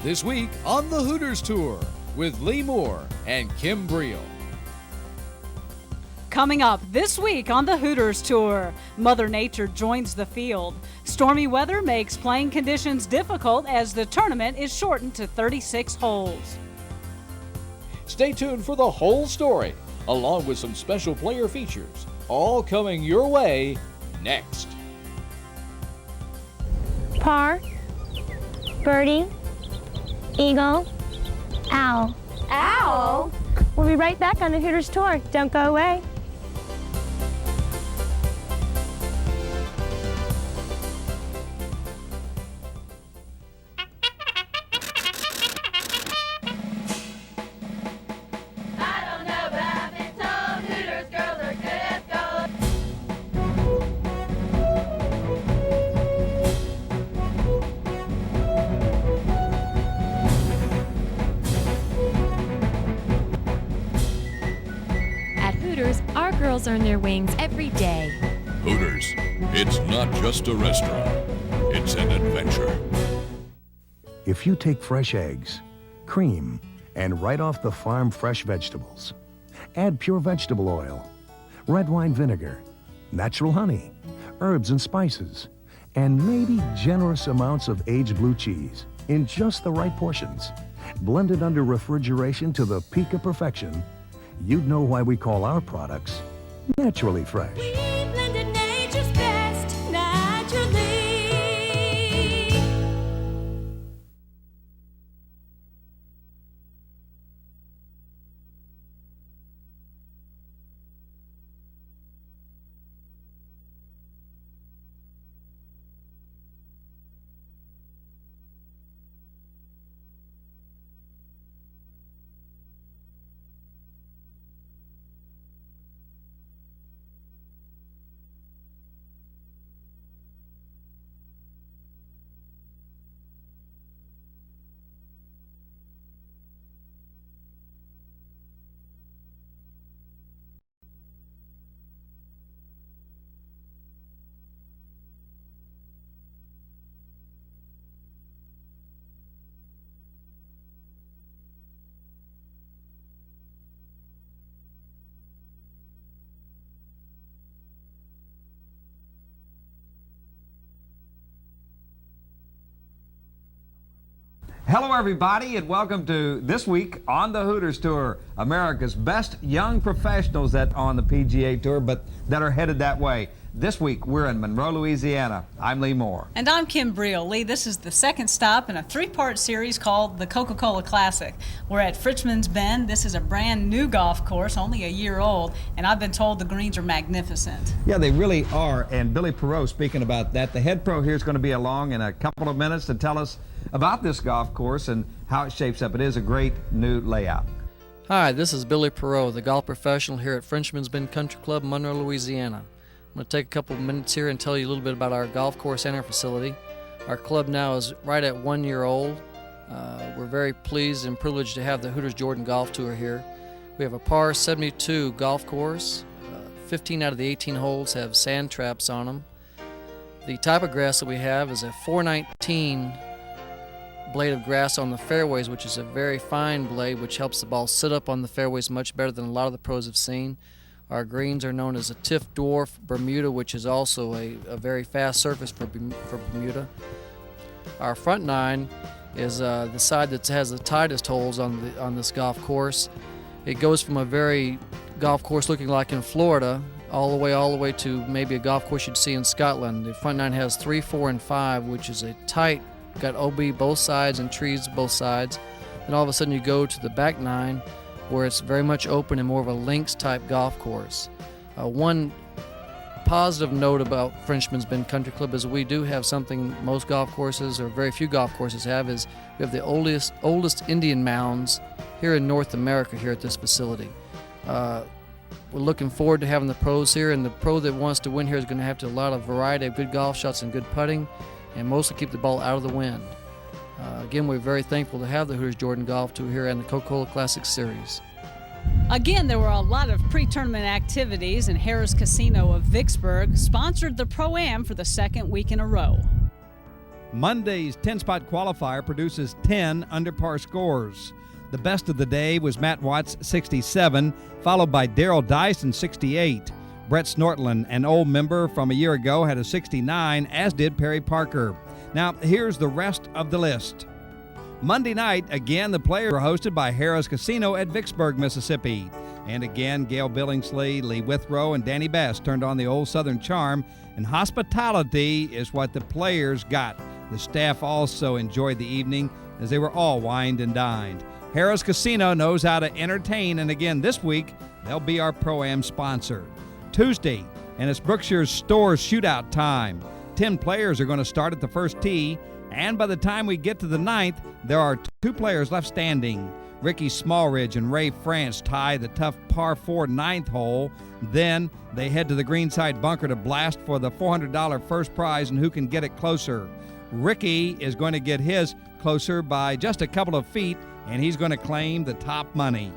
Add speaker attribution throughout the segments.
Speaker 1: This week on the Hooters Tour with Lee Moore and Kim Briel.
Speaker 2: Coming up this week on the Hooters Tour, Mother Nature joins the field. Stormy weather makes playing conditions difficult as the tournament is shortened to 36 holes.
Speaker 1: Stay tuned for the whole story, along with some special player features, all coming your way next.
Speaker 3: Par, birdie, eagle, owl.
Speaker 4: Owl?
Speaker 3: We'll be right back on the Hooters Tour. Don't go away.
Speaker 4: Our girls earn their wings every day.
Speaker 5: Hooters, it's not just a restaurant, it's an adventure.
Speaker 6: If you take fresh eggs, cream, and right off the farm fresh vegetables, add pure vegetable oil, red wine vinegar, natural honey, herbs and spices, and maybe generous amounts of aged blue cheese in just the right portions, blended under refrigeration to the peak of perfection, you'd know why we call our products naturally fresh.
Speaker 4: We blended nature's best naturally.
Speaker 7: Hello everybody and welcome to This Week on the Hooters Tour, America's best young professionals that on the PGA Tour but that are headed that way. This week we're in Monroe, Louisiana. I'm Lee Moore.
Speaker 2: And I'm Kim Briel. Lee, this is the second stop in a three-part series called the Coca-Cola Classic. We're at Frenchman's Bend. This is a brand new golf course, only a year old, and I've been told the greens are magnificent.
Speaker 7: Yeah, they really are. And Billy Perot, speaking about that, the head pro here is going to be along in a couple of minutes to tell us about this golf course and how it shapes up. It is a great new layout.
Speaker 8: Hi, this is Billy Perot, the golf professional here at Frenchman's Bend Country Club, Monroe, Louisiana. I'm going to take a couple of minutes here and tell you a little bit about our golf course and our facility. Our club now is right at 1 year old. We're very pleased and privileged to have the Hooters Jordan Golf Tour here. We have a par 72 golf course. 15 out of the 18 holes have sand traps on them. The type of grass that we have is a 419 blade of grass on the fairways, which is a very fine blade which helps the ball sit up on the fairways much better than a lot of the pros have seen. Our greens are known as a Tiff Dwarf Bermuda, which is also a very fast surface for Bermuda. Our front nine is the side that has the tightest holes on this golf course. It goes from a very golf course looking like in Florida all the way to maybe a golf course you'd see in Scotland. The front nine has 3, 4, and 5, which is a tight, got OB both sides and trees both sides. Then all of a sudden you go to the back nine, where it's very much open and more of a links type golf course. One positive note about Frenchman's Bend Country Club is we do have something most golf courses, or very few golf courses have, is we have the oldest Indian mounds here in North America here at this facility. We're looking forward to having the pros here, and the pro that wants to win here is going to have to a lot of variety of good golf shots and good putting, and mostly keep the ball out of the wind. Again, we're very thankful to have the Hooters Jordan Golf Tour here and the Coca-Cola Classic Series.
Speaker 2: Again, there were a lot of pre-tournament activities, and Harrah's Casino of Vicksburg sponsored the Pro-Am for the second week in a row.
Speaker 7: Monday's 10-spot qualifier produces 10 under par scores. The best of the day was Matt Watts' 67, followed by Daryl Dyson 68. Brett Snortland, an old member from a year ago, had a 69, as did Perry Parker. Now, here's the rest of the list. Monday night, again, the players were hosted by Harrah's Casino at Vicksburg, Mississippi. And again, Gail Billingsley, Lee Withrow, and Danny Bass turned on the old Southern charm, and hospitality is what the players got. The staff also enjoyed the evening as they were all wined and dined. Harrah's Casino knows how to entertain, and again, this week, they'll be our Pro-Am sponsor. Tuesday, and it's Brookshire's Stores shootout time. 10 players are going to start at the first tee, and by the time we get to the ninth, there are 2 players left standing. Ricky Smallridge and Ray France tie the tough par 4 ninth hole. Then they head to the greenside bunker to blast for the $400 first prize and who can get it closer. Ricky is going to get his closer by just a couple of feet, and he's going to claim the top money.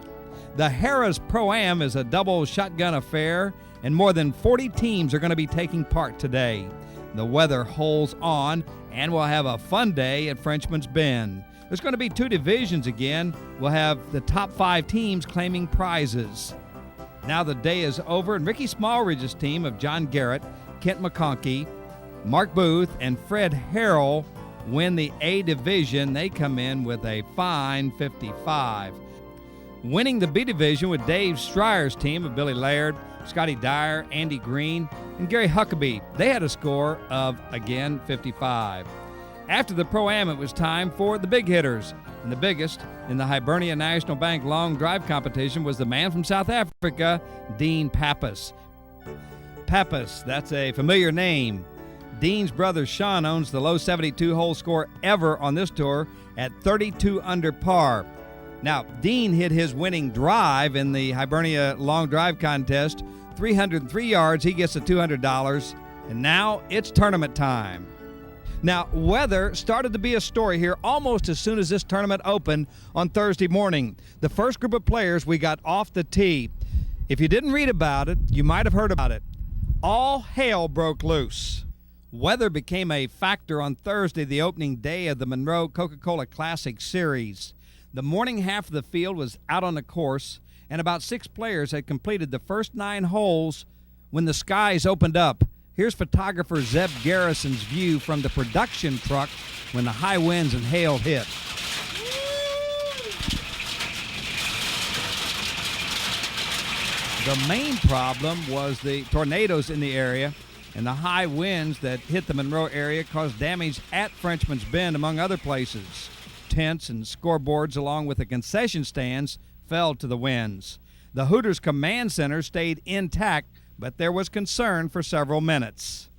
Speaker 7: The Harrah's Pro-Am is a double shotgun affair, and more than 40 teams are going to be taking part today. The weather holds on, and we'll have a fun day at Frenchman's Bend. There's going to be 2 divisions again. We'll have the top 5 teams claiming prizes. Now the day is over, and Ricky Smallridge's team of John Garrett, Kent McConkey, Mark Booth, and Fred Harrell win the A division. They come in with a fine 55. Winning the B division with Dave Strier's team of Billy Laird, Scotty Dyer, Andy Green, and Gary Huckabee. They had a score of, again, 55. After the Pro-Am, it was time for the big hitters. And the biggest in the Hibernia National Bank long drive competition was the man from South Africa, Dean Pappas. Pappas, that's a familiar name. Dean's brother Sean owns the low 72-hole score ever on this tour at 32 under par. Now, Dean hit his winning drive in the Hibernia long drive contest, 303 yards. He gets the $200, and now it's tournament time. Now, weather started to be a story here almost as soon as this tournament opened on Thursday morning. The first group of players we got off the tee. If you didn't read about it, you might have heard about it. All hell broke loose. Weather became a factor on Thursday, the opening day of the Monroe Coca-Cola Classic Series. The morning half of the field was out on the course, and about 6 players had completed the first 9 holes when the skies opened up. Here's photographer Zeb Garrison's view from the production truck when the high winds and hail hit. The main problem was the tornadoes in the area, and the high winds that hit the Monroe area caused damage at Frenchman's Bend, among other places. Tents and scoreboards, along with the concession stands, fell to the winds. The Hooters Command Center stayed intact, but there was concern for several minutes.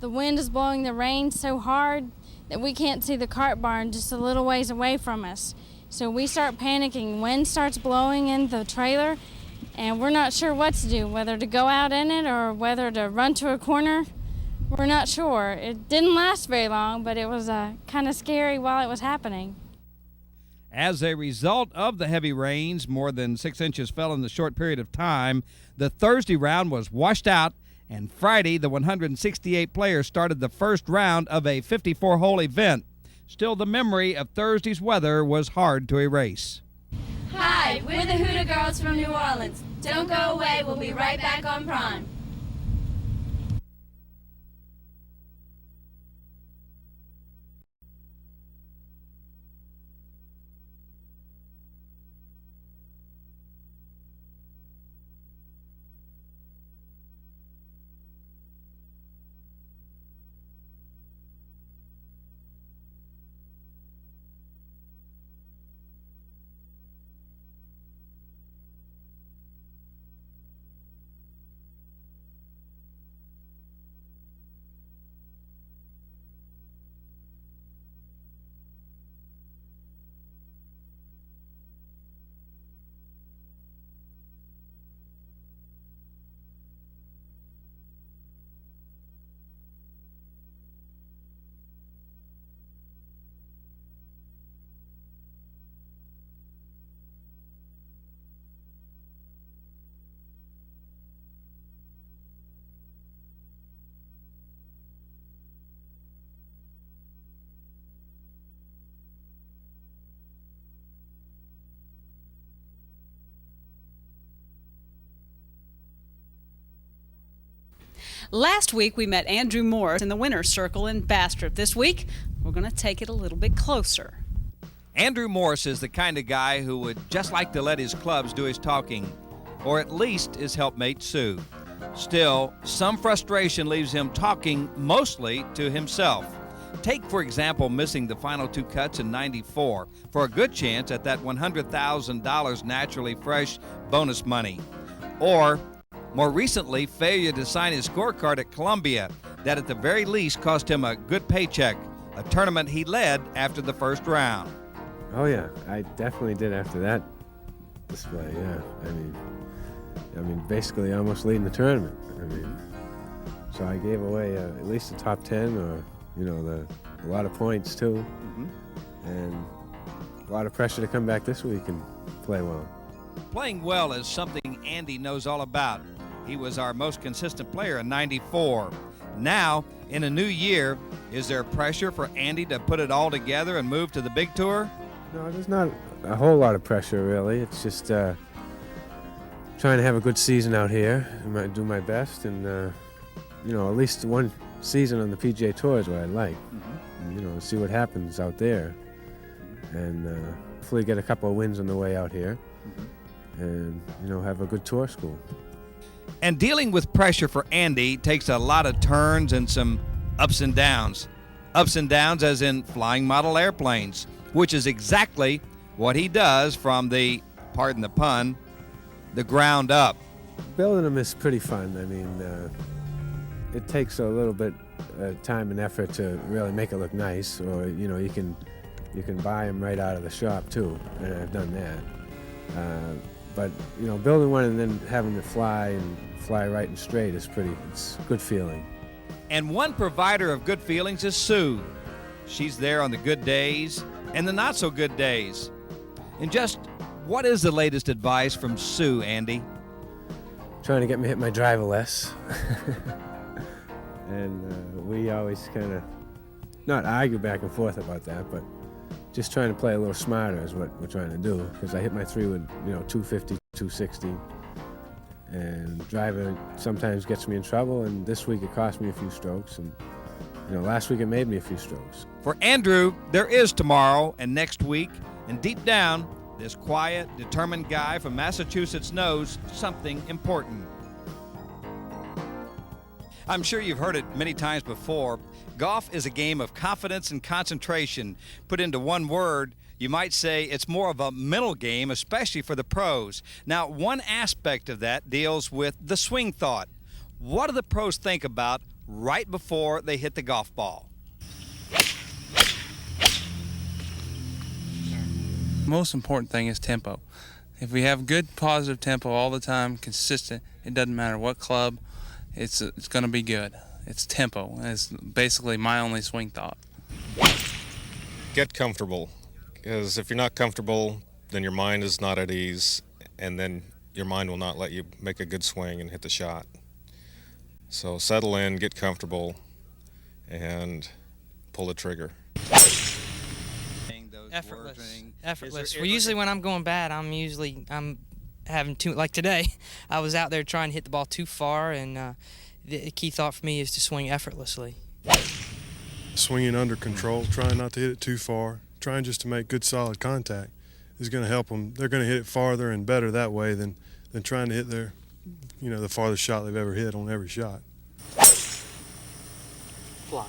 Speaker 9: The wind is blowing the rain so hard that we can't see the cart barn just a little ways away from us. So we start panicking. Wind starts blowing in the trailer, and we're not sure what to do, whether to go out in it or whether to run to a corner. We're not sure. It didn't last very long, but it was kind of scary while it was happening.
Speaker 7: As a result of the heavy rains, more than 6 inches fell in the short period of time. The Thursday round was washed out, and Friday, the 168 players started the first round of a 54-hole event. Still, the memory of Thursday's weather was hard to erase.
Speaker 4: Hi, we're the Hooter Girls from New Orleans. Don't go away, we'll be right back on Prime.
Speaker 2: Last week we met Andrew Morris in the winner's circle in Bastrop. This week we're going to take it a little bit closer.
Speaker 7: Andrew Morris is the kind of guy who would just like to let his clubs do his talking, or at least his helpmate Sue. Still, some frustration leaves him talking mostly to himself. Take, for example, missing the final 2 cuts in '94 for a good chance at that $100,000 naturally fresh bonus money. Or, more recently, failure to sign his scorecard at Columbia that at the very least cost him a good paycheck, a tournament he led after the first round.
Speaker 10: Oh yeah, I definitely did after that display, yeah. I mean, basically almost leading the tournament. So I gave away at least a top 10 or, a lot of points too. And a lot of pressure to come back this week and play well.
Speaker 7: Playing well is something Andy knows all about. He was our most consistent player in '94. Now, in a new year, is there pressure for Andy to put it all together and move to the big tour?
Speaker 10: No, there's not a whole lot of pressure, really. It's just trying to have a good season out here and do my best. And, at least one season on the PGA Tour is what I'd like. And, see what happens out there. And hopefully get a couple of wins on the way out here. And, have a good tour school.
Speaker 7: And dealing with pressure for Andy takes a lot of turns and some ups and downs. Ups and downs as in flying model airplanes, which is exactly what he does from the, pardon the pun, the ground up.
Speaker 10: Building them is pretty fun. It takes a little bit of time and effort to really make it look nice, or, you can buy them right out of the shop too, and I've done that. But, building one and then having it fly right and straight it's a good feeling.
Speaker 7: And one provider of good feelings is Sue. She's there on the good days and the not so good days. And just what is the latest advice from Sue, Andy?
Speaker 10: Trying to get me to hit my driver less. And we always kind of, not argue back and forth about that, but just trying to play a little smarter is what we're trying to do, because I hit my 3 with 250, 260, and driving sometimes gets me in trouble, and this week it cost me a few strokes, and last week it made me a few strokes.
Speaker 7: For Andrew, there is tomorrow and next week, and deep down, this quiet, determined guy from Massachusetts knows something important. I'm sure you've heard it many times before. Golf is a game of confidence and concentration. Put into one word, you might say it's more of a mental game, especially for the pros. Now, one aspect of that deals with the swing thought. What do the pros think about right before they hit the golf ball?
Speaker 11: Most important thing is tempo. If we have good positive tempo all the time, consistent, it doesn't matter what club, it's going to be good. It's tempo. It's basically my only swing thought.
Speaker 12: Get comfortable, because if you're not comfortable, then your mind is not at ease, and then your mind will not let you make a good swing and hit the shot. So settle in, get comfortable, and pull the trigger.
Speaker 13: Effortless. Well, usually when I'm going bad, I'm having too, like today, I was out there trying to hit the ball too far, and the key thought for me is to swing effortlessly.
Speaker 14: Swinging under control, trying not to hit it too far, trying just to make good solid contact is going to help them. They're going to hit it farther and better that way than trying to hit the farthest shot they've ever hit on every shot.
Speaker 13: Fly.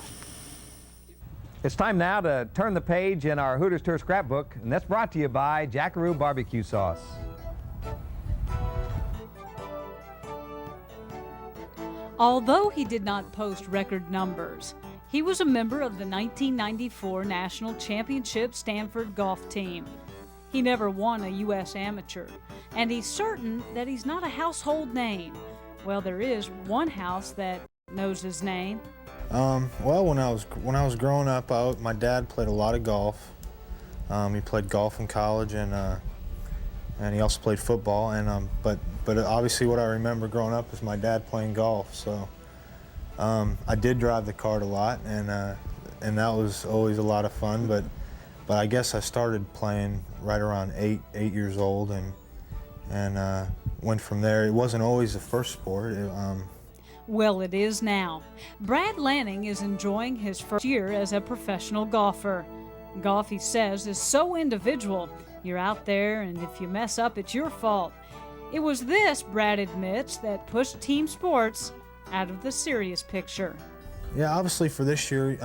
Speaker 7: It's time now to turn the page in our Hooters Tour scrapbook, and that's brought to you by Jackaroo Barbecue Sauce.
Speaker 2: Although he did not post record numbers, he was a member of the 1994 National Championship Stanford golf team. He never won a U.S. amateur, and he's certain that he's not a household name. Well, there is one house that knows his name.
Speaker 15: Well, when I was growing up, my dad played a lot of golf. He played golf in college, and he also played football. And but obviously, what I remember growing up is my dad playing golf. So I did drive the cart a lot, and that was always a lot of fun. But I guess I started playing right around 8 years old, and went from there. It wasn't always the first sport.
Speaker 2: Well, it is now. Brad Lanning is enjoying his first year as a professional golfer. Golf, he says, is so individual. You're out there, and if you mess up, it's your fault. It was this, Brad admits, that pushed team sports out of the serious picture.
Speaker 15: Yeah, obviously for this year,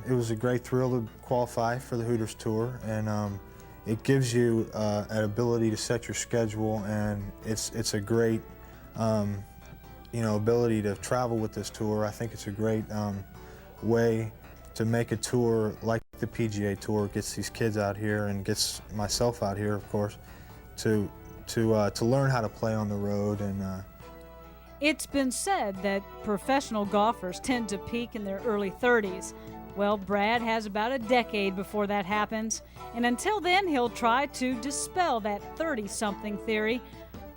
Speaker 15: it was a great thrill to qualify for the Hooters Tour, and it gives you an ability to set your schedule, and it's a great ability to travel with this tour. I think it's a great way to make a tour like the PGA Tour. It gets these kids out here and gets myself out here, of course, to learn how to play on the road. And
Speaker 2: it's been said that professional golfers tend to peak in their early 30s. Well, Brad has about a decade before that happens, and until then, he'll try to dispel that 30-something theory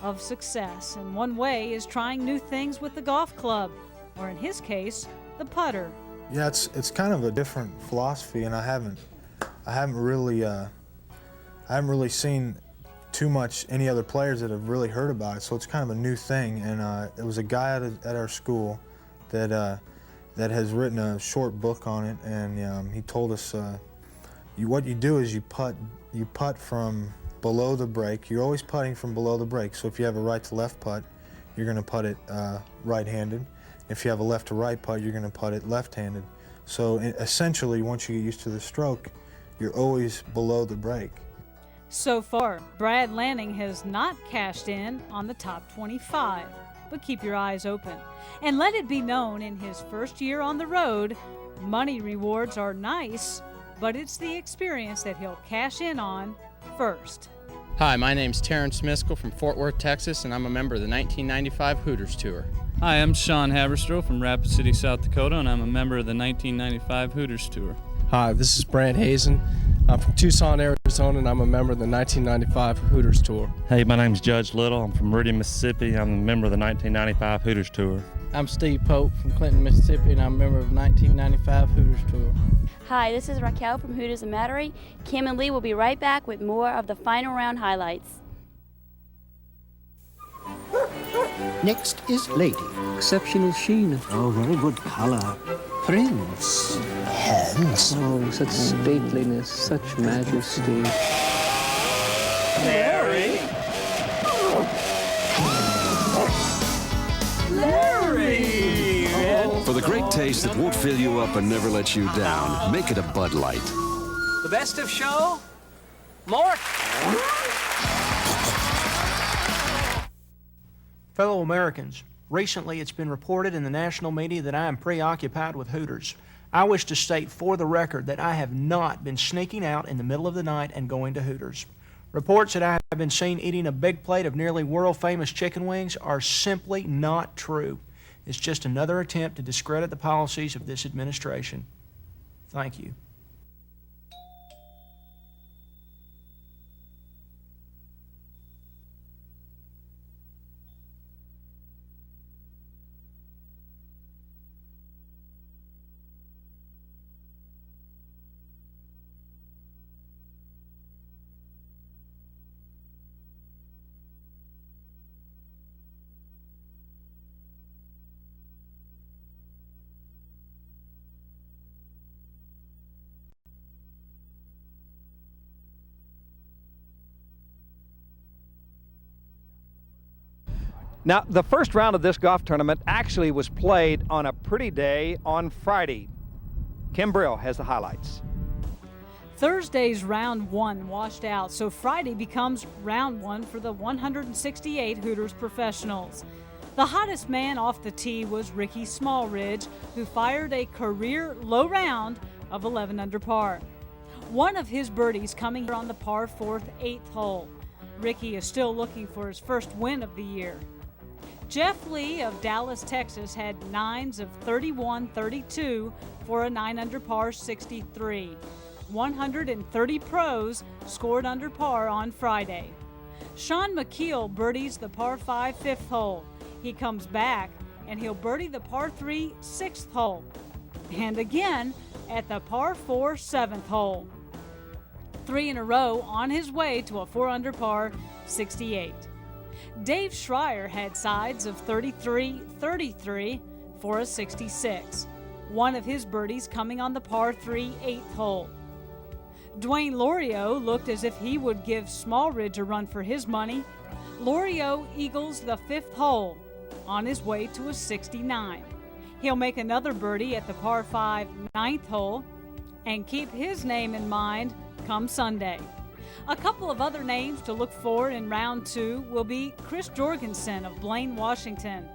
Speaker 2: of success. And one way is trying new things with the golf club, or in his case, the putter.
Speaker 15: Yeah, it's kind of a different philosophy, and I haven't really seen too much any other players that have really heard about it. So it's kind of a new thing, and it was a guy at our school that has written a short book on it, and he told us what you do is you putt from below the break. You're always putting from below the break. So if you have a right to left putt, you're going to putt it right-handed. If you have a left to right putt, you're going to putt it left-handed. So essentially, once you get used to the stroke, you're always below the break.
Speaker 2: So far, Brad Lanning has not cashed in on the top 25, but keep your eyes open. And let it be known, in his first year on the road, money rewards are nice, but it's the experience that he'll cash in on first.
Speaker 16: Hi, my name's Terrence Miskell from Fort Worth, Texas, and I'm a member of the 1995 Hooters Tour.
Speaker 17: Hi, I'm Sean Haverstraw from Rapid City, South Dakota, and I'm a member of the 1995 Hooters Tour.
Speaker 18: Hi, this is Brant Hazen. I'm from Tucson, Arizona, and I'm a member of the 1995 Hooters Tour.
Speaker 19: Hey, my name's Judge Little. I'm from Meridian, Mississippi. I'm a member of the 1995 Hooters Tour.
Speaker 20: I'm Steve Pope from Clinton, Mississippi, and I'm a member of the 1995 Hooters Tour.
Speaker 4: Hi, this is Raquel from Hooters of Metairie. Kim and Lee will be right back with more of the final round highlights.
Speaker 21: Next is Lady. Exceptional sheen. Oh, very good color. Prince. Hands. Oh, such stateliness, such majesty.
Speaker 22: Larry. Larry!
Speaker 23: For the great taste that won't fill you up and never let you down, make it a Bud Light.
Speaker 22: The best of show? Mort!
Speaker 24: Fellow Americans, recently it's been reported in the national media that I am preoccupied with Hooters. I wish to state for the record that I have not been sneaking out in the middle of the night and going to Hooters. Reports that I have been seen eating a big plate of nearly world-famous chicken wings are simply not true. It's just another attempt to discredit the policies of this administration. Thank you.
Speaker 7: Now, the first round of this golf tournament actually was played on a pretty day on Friday. Kim Brill has the highlights.
Speaker 2: Thursday's round one washed out, so Friday becomes round one for the 168 Hooters professionals. The hottest man off the tee was Ricky Smallridge, who fired a career low round of 11 under par. One of his birdies coming here on the par 4th 8th hole. Ricky is still looking for his first win of the year. Jeff Lee of Dallas, Texas had 9s of 31-32 for a 9 under par 63. 130 pros scored under par on Friday. Sean McKeel birdies the par 5 5th hole. He comes back and he'll birdie the par 3 6th hole. And again at the par 4 7th hole. 3 in a row on his way to a 4 under par 68. Dave Schreier had sides of 33-33 for a 66. One of his birdies coming on the par 3 8th hole. Dwayne Loriot looked as if he would give Smallridge a run for his money. Loriot eagles the 5th hole on his way to a 69. He'll make another birdie at the par 5 9th hole and keep his name in mind come Sunday. A couple of other names to look for in round 2 will be Chris Jorgensen of Blaine, Washington.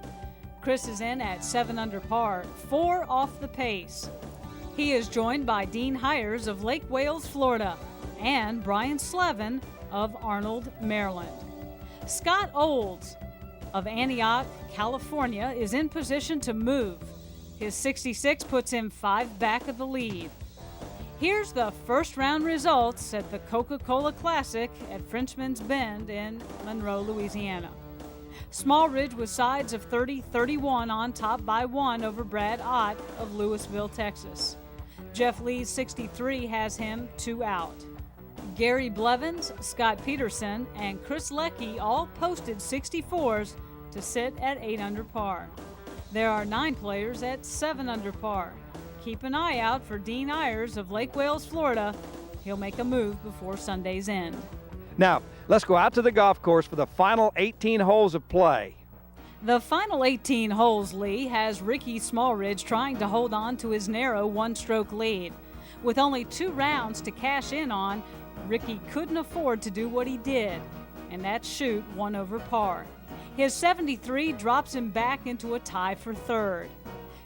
Speaker 2: Chris is in at 7 under par, 4 off the pace. He is joined by Dean Hires of Lake Wales, Florida, and Brian Slevin of Arnold, Maryland. Scott Olds of Antioch, California, is in position to move. His 66 puts him 5 back of the lead. Here's the first round results at the Coca-Cola Classic at Frenchman's Bend in Monroe, Louisiana. Smallridge with sides of 30-31 on top by 1 over Brad Ott of Louisville, Texas. Jeff Lee's 63 has him 2 out. Gary Blevins, Scott Peterson, and Chris Leckie all posted 64s to sit at 8 under par. There are 9 players at 7 under par. Keep an eye out for Dean Ayers of Lake Wales, Florida. He'll make a move before Sunday's end.
Speaker 1: Now, let's go out to the golf course for the final 18 holes of play.
Speaker 2: The final 18 holes, Lee, has Ricky Smallridge trying to hold on to his narrow 1-stroke lead. With only 2 rounds to cash in on, Ricky couldn't afford to do what he did, and that's shoot 1 over par. His 73 drops him back into a tie for 3rd.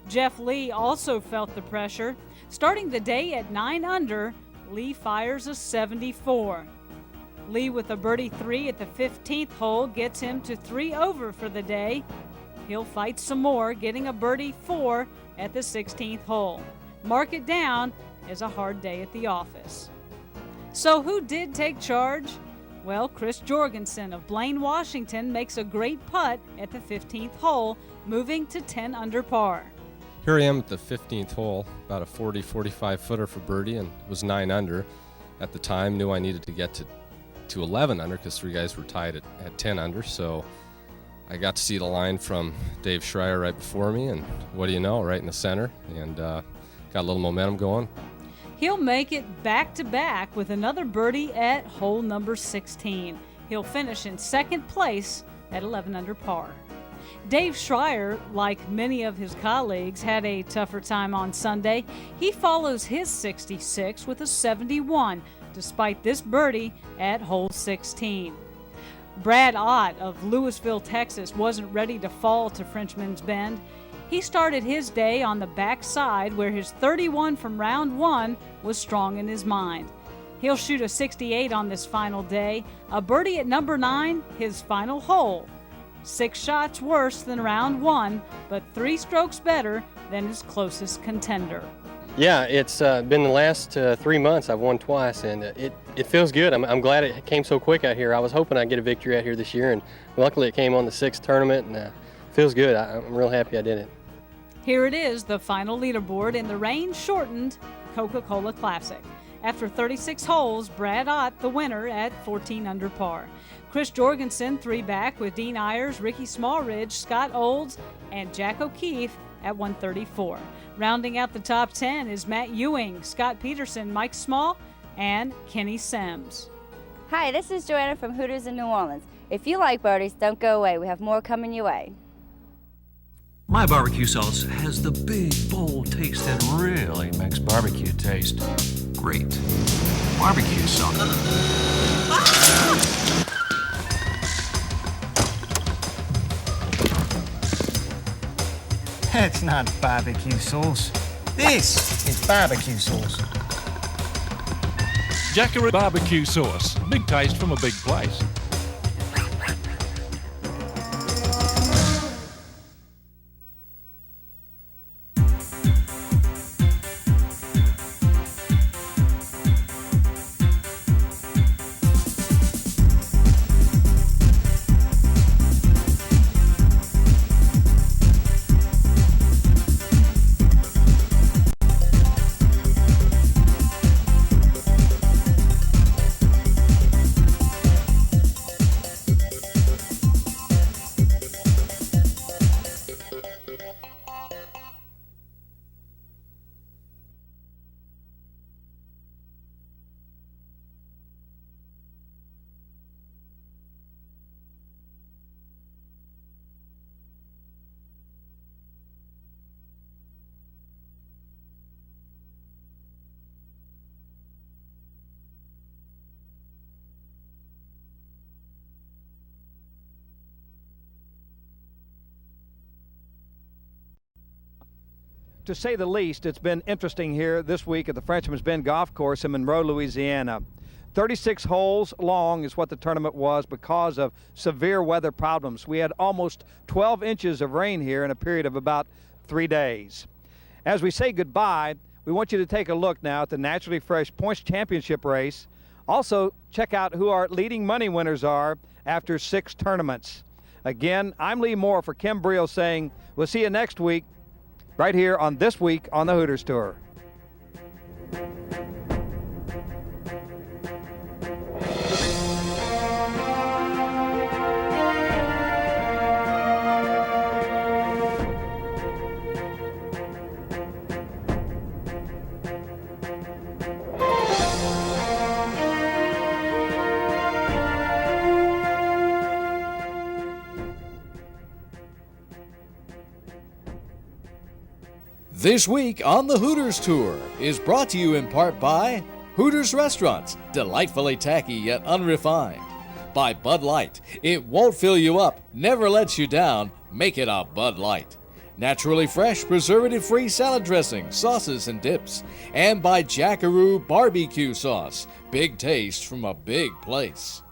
Speaker 2: Jeff Lee also felt the pressure. Starting the day at 9 under, Lee fires a 74. Lee with a birdie 3 at the 15th hole gets him to 3 over for the day. He'll fight some more, getting a birdie 4 at the 16th hole. Mark it down as a hard day at the office. So who did take charge? Well, Chris Jorgensen of Blaine, Washington makes a great putt at the 15th hole, moving to 10 under par.
Speaker 18: Here I am at the 15th hole, about a 40-45 footer for birdie, and was 9 under. At the time, knew I needed to get to 11 under because 3 guys were tied at 10 under, so I got to see the line from Dave Schreier right before me, and what do you know, right in the center, and got a little momentum going.
Speaker 2: He'll make it back-to-back with another birdie at hole number 16. He'll finish in 2nd place at 11 under par. Dave Schreier, like many of his colleagues, had a tougher time on Sunday. He follows his 66 with a 71, despite this birdie at hole 16. Brad Ott of Louisville, Texas, wasn't ready to fall to Frenchman's Bend. He started his day on the back side where his 31 from round 1 was strong in his mind. He'll shoot a 68 on this final day, a birdie at number 9, his final hole. 6 shots worse than round 1, but 3 strokes better than his closest contender.
Speaker 3: Yeah, it's been the last 3 months. I've won twice, and it feels good. I'm glad it came so quick out here. I was hoping I'd get a victory out here this year, and luckily it came on the 6th tournament, and it feels good. I'm real happy I did it.
Speaker 2: Here it is, the final leaderboard in the rain-shortened Coca-Cola Classic. After 36 holes, Brad Ott the winner at 14 under par. Chris Jorgensen 3 back with Dean Ayers, Ricky Smallridge, Scott Olds, and Jack O'Keefe at 134. Rounding out the top 10 is Matt Ewing, Scott Peterson, Mike Small, and Kenny Sims.
Speaker 5: Hi, this is Joanna from Hooters in New Orleans. If you like birdies, don't go away. We have more coming your way.
Speaker 6: My barbecue sauce has the big, bold taste that really makes barbecue taste great. Barbecue sauce.
Speaker 25: That's not barbecue sauce. This is barbecue sauce.
Speaker 6: Jackery barbecue sauce. Big taste from a big place.
Speaker 1: to say the least, it's been interesting here this week at the Frenchman's Bend Golf Course in Monroe, Louisiana. 36 holes long is what the tournament was because of severe weather problems. We had almost 12 inches of rain here in a period of about 3 days. As we say goodbye, we want you to take a look now at the Naturally Fresh Points Championship race. Also, check out who our leading money winners are after 6 tournaments. Again, I'm Lee Moore for Kim Breel saying we'll see you next week right here on This Week on the Hooters Tour.
Speaker 8: This Week on the Hooters Tour is brought to you in part by Hooters Restaurants, delightfully tacky yet unrefined. By Bud Light, it won't fill you up, never lets you down, make it a Bud Light. Naturally Fresh, preservative-free salad dressing, sauces, and dips. And by Jackaroo Barbecue Sauce, big taste from a big place.